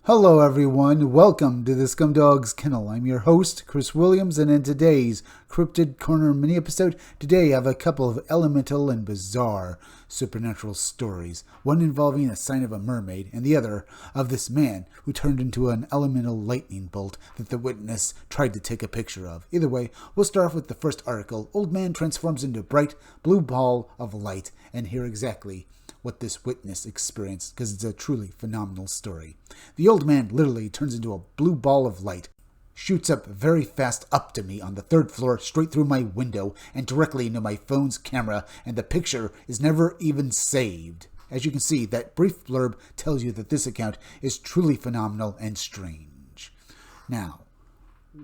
Hello everyone, welcome to the Scumdog's Kennel. I'm your host, Chris Williams, and in today's Cryptid Corner mini-episode, today I have a couple of elemental and bizarre supernatural stories. One involving a sign of a mermaid, and the other of this man who turned into an elemental lightning bolt that the witness tried to take a picture of. Either way, we'll start off with the first article. Old man transforms into a bright blue ball of light, and hear exactly what this witness experienced, because it's a truly phenomenal story. The old man literally turns into a blue ball of light, shoots up very fast up to me on the third floor, straight through my window, and directly into my phone's camera, and the picture is never even saved. As you can see, that brief blurb tells you that this account is truly phenomenal and strange. Now,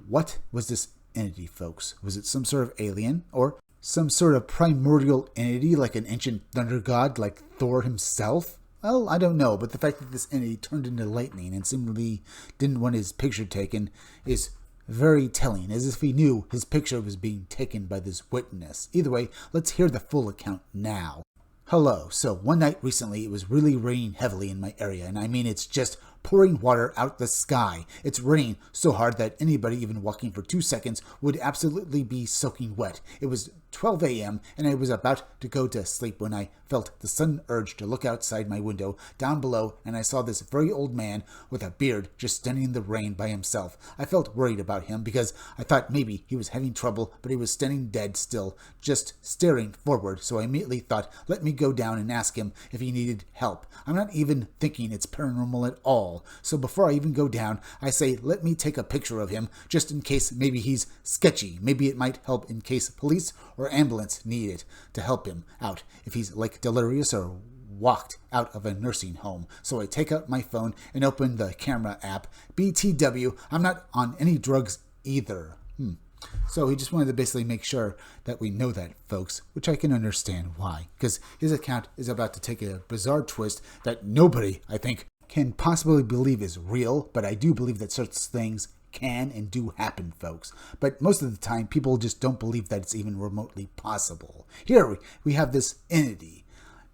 what was this entity, folks? Was it some sort of alien, or some sort of primordial entity like an ancient thunder god like Thor himself? Well, I don't know, but the fact that this entity turned into lightning and seemingly didn't want his picture taken is very telling, as if he knew his picture was being taken by this witness. Either way, let's hear the full account now. Hello. So one night recently, it was really raining heavily in my area, and I mean it's just pouring water out the sky. It's raining so hard that anybody even walking for 2 seconds would absolutely be soaking wet. It was 12 a.m. and I was about to go to sleep when I felt the sudden urge to look outside my window down below, and I saw this very old man with a beard just standing in the rain by himself. I felt worried about him because I thought maybe he was having trouble, but he was standing dead still, just staring forward, so I immediately thought, let me go down and ask him if he needed help. I'm not even thinking it's paranormal at all. So before I even go down, I say, let me take a picture of him, just in case maybe he's sketchy. Maybe it might help in case police or ambulance need it to help him out if he's like delirious or walked out of a nursing home. So I take out my phone and open the camera app. BTW, I'm not on any drugs either. So he just wanted to basically make sure that we know that, folks, which I can understand why, because his account is about to take a bizarre twist that nobody, I think, can possibly believe is real, but I do believe that such things can and do happen, folks. But most of the time, people just don't believe that it's even remotely possible. Here we have this entity.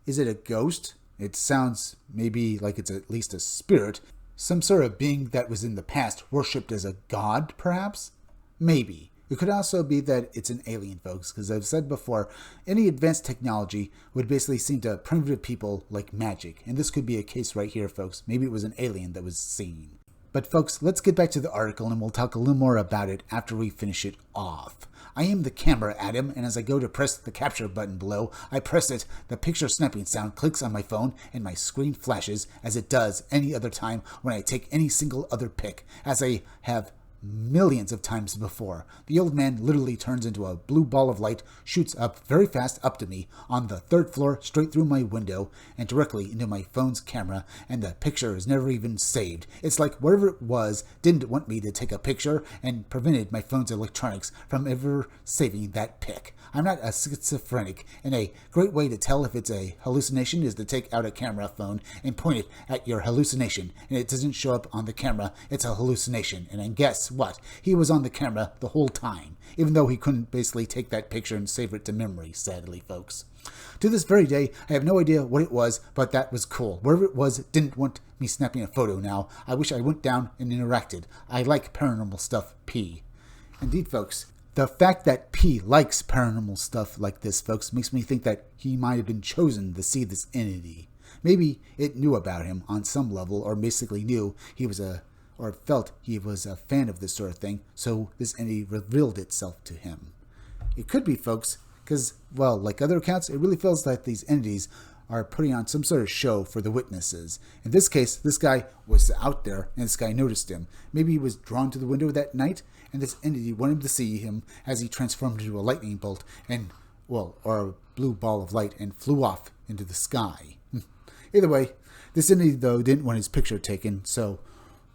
Is it a ghost? It sounds maybe like it's at least a spirit. Some sort of being that was in the past worshipped as a god, perhaps? Maybe. It could also be that it's an alien, folks, because I've said before, any advanced technology would basically seem to primitive people like magic. And this could be a case right here, folks. Maybe it was an alien that was seen. But folks, let's get back to the article and we'll talk a little more about it after we finish it off. I aim the camera at him, and as I go to press the capture button below, I press it, the picture snapping sound clicks on my phone, and my screen flashes as it does any other time when I take any single other pic, as I have millions of times before. The old man literally turns into a blue ball of light, shoots up very fast up to me on the third floor, straight through my window and directly into my phone's camera, and the picture is never even saved. It's like whatever it was didn't want me to take a picture and prevented my phone's electronics from ever saving that pic. I'm not a schizophrenic, and a great way to tell if it's a hallucination is to take out a camera phone and point it at your hallucination, and it doesn't show up on the camera, it's a hallucination. And then guess what? He was on the camera the whole time, even though he couldn't basically take that picture and save it to memory, sadly, folks. To this very day, I have no idea what it was, but that was cool. Whatever it was, it didn't want me snapping a photo now. I wish I went down and interacted. I like paranormal stuff, P. Indeed, folks. The fact that P likes paranormal stuff like this, folks, makes me think that he might have been chosen to see this entity. Maybe it knew about him on some level, or basically knew he was or felt he was a fan of this sort of thing, so this entity revealed itself to him. It could be, folks, because, well, like other accounts, it really feels like these entities are putting on some sort of show for the witnesses. In this case, this guy was out there, and this guy noticed him. Maybe he was drawn to the window that night, and this entity wanted to see him as he transformed into a lightning bolt and, well, or a blue ball of light and flew off into the sky. Either way, this entity, though, didn't want his picture taken, so,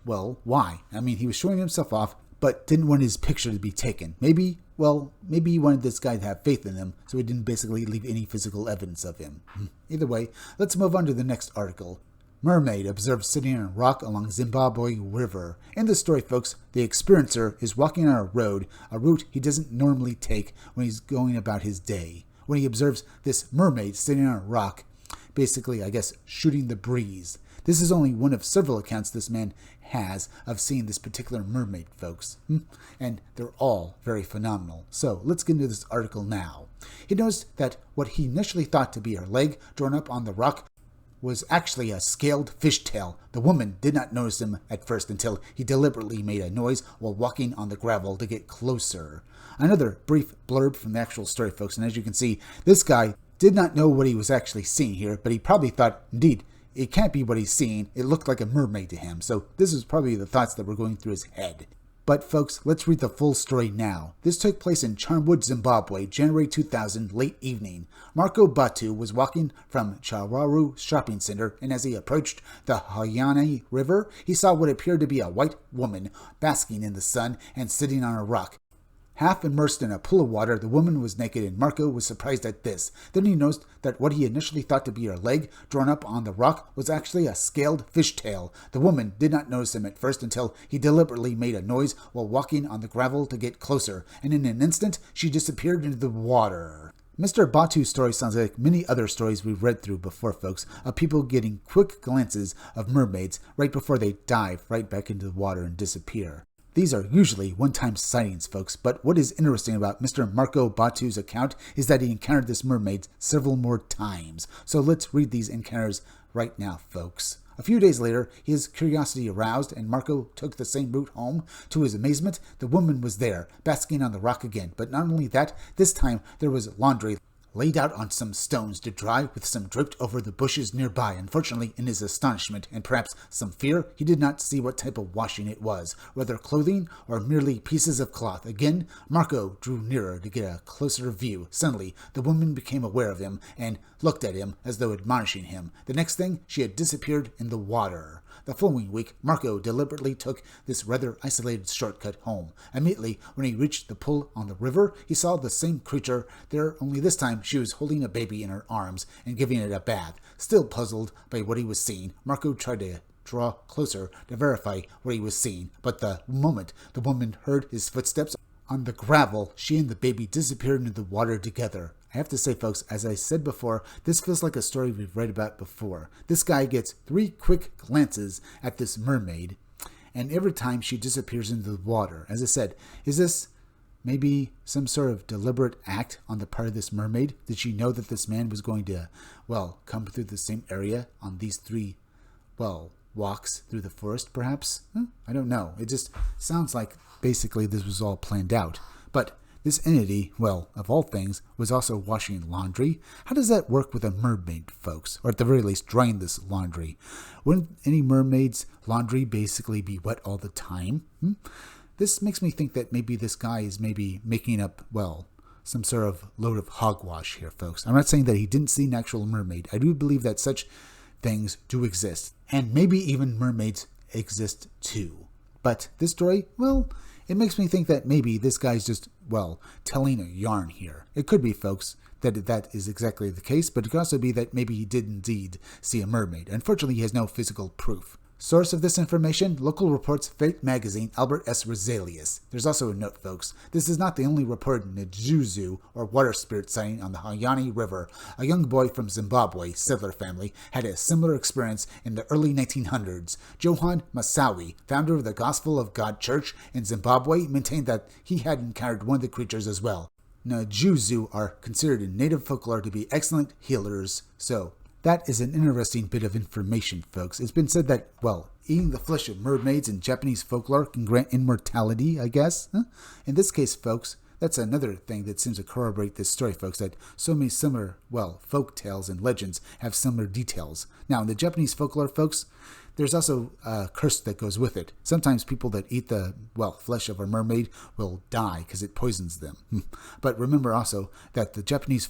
well, why? I mean, he was showing himself off, but didn't want his picture to be taken. Maybe he wanted this guy to have faith in him, so he didn't basically leave any physical evidence of him. Either way, let's move on to the next article. Mermaid observed sitting on a rock along Zimbabwe River. In the story, folks, the experiencer is walking on a route he doesn't normally take when he's going about his day. When he observes this mermaid sitting on a rock, basically, I guess, shooting the breeze. This is only one of several accounts this man has of seeing this particular mermaid, folks. And they're all very phenomenal. So let's get into this article now. He noticed that what he initially thought to be her leg drawn up on the rock was actually a scaled fishtail. The woman did not notice him at first until he deliberately made a noise while walking on the gravel to get closer. Another brief blurb from the actual story, folks, and as you can see, this guy did not know what he was actually seeing here, but he probably thought, indeed, it can't be what he's seeing. It looked like a mermaid to him, so this was probably the thoughts that were going through his head. But folks, let's read the full story now. This took place in Charnwood, Zimbabwe, January 2000, late evening. Marco Batu was walking from Chawaru Shopping Center, and as he approached the Hayani River, he saw what appeared to be a white woman basking in the sun and sitting on a rock. Half immersed in a pool of water, the woman was naked, and Marco was surprised at this. Then he noticed that what he initially thought to be her leg drawn up on the rock was actually a scaled fishtail. The woman did not notice him at first until he deliberately made a noise while walking on the gravel to get closer, and in an instant she disappeared into the water. Mr. Batu's story sounds like many other stories we've read through before, folks, of people getting quick glances of mermaids right before they dive right back into the water and disappear. These are usually one-time sightings, folks, but what is interesting about Mr. Marco Batu's account is that he encountered this mermaid several more times. So let's read these encounters right now, folks. A few days later, his curiosity aroused, and Marco took the same route home. To his amazement, the woman was there, basking on the rock again. But not only that, this time there was laundry laid out on some stones to dry, with some draped over the bushes nearby. Unfortunately, in his astonishment and perhaps some fear, he did not see what type of washing it was, whether clothing or merely pieces of cloth. Again, Marco drew nearer to get a closer view. Suddenly, the woman became aware of him and looked at him as though admonishing him. The next thing, she had disappeared in the water. The following week, Marco deliberately took this rather isolated shortcut home. Immediately, when he reached the pool on the river, he saw the same creature there, only this time she was holding a baby in her arms and giving it a bath. Still puzzled by what he was seeing, Marco tried to draw closer to verify what he was seeing, but the moment the woman heard his footsteps on the gravel, she and the baby disappeared into the water together. I have to say, folks, as I said before, this feels like a story we've read about before. This guy gets 3 quick glances at this mermaid, and every time she disappears into the water. As I said, is this maybe some sort of deliberate act on the part of this mermaid? Did she know that this man was going to, come through the same area on these 3, walks through the forest, perhaps? I don't know. It just sounds like basically this was all planned out. But this entity, of all things, was also washing laundry. How does that work with a mermaid, folks? Or at the very least, drying this laundry? Wouldn't any mermaid's laundry basically be wet all the time? This makes me think that maybe this guy is maybe making up, some sort of load of hogwash here, folks. I'm not saying that he didn't see an actual mermaid. I do believe that such things do exist. And maybe even mermaids exist too. But this story, it makes me think that maybe this guy's just, telling a yarn here. It could be, folks, that is exactly the case, but it could also be that maybe he did indeed see a mermaid. Unfortunately, he has no physical proof. Source of this information, local reports, Fate magazine, Albert S. Rosalius. There's also a note, folks. This is not the only reported Njuzu, or water spirit sighting on the Hayani River. A young boy from Zimbabwe, settler family, had a similar experience in the early 1900s. Johann Masawi, founder of the Gospel of God Church in Zimbabwe, maintained that he had encountered one of the creatures as well. Njuzu are considered in native folklore to be excellent healers, so that is an interesting bit of information, folks. It's been said that, eating the flesh of mermaids in Japanese folklore can grant immortality, I guess. In this case, folks, that's another thing that seems to corroborate this story, folks, that so many similar, folk tales and legends have similar details. Now, in the Japanese folklore, folks, there's also a curse that goes with it. Sometimes people that eat the, flesh of a mermaid will die because it poisons them. But remember also that the Japanese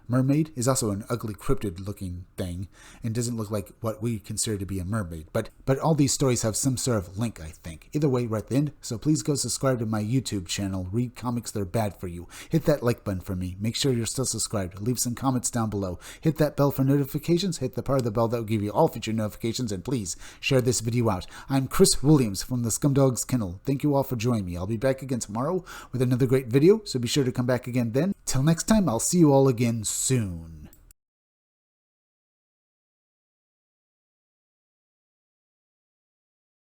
mermaid is also an ugly cryptid-looking thing and doesn't look like what we consider to be a mermaid. But all these stories have some sort of link, I think. Either way, we're at the end, so please go subscribe to my YouTube channel, Read Comics That Are Bad For You. Hit that like button for me. Make sure you're still subscribed. Leave some comments down below. Hit that bell for notifications. Hit the part of the bell that will give you all future notifications, and please share this video out. I'm Chris Williams from the Scumdogs Kennel. Thank you all for joining me. I'll be back again tomorrow with another great video, so be sure to come back again then. Till next time, I'll see you all again soon.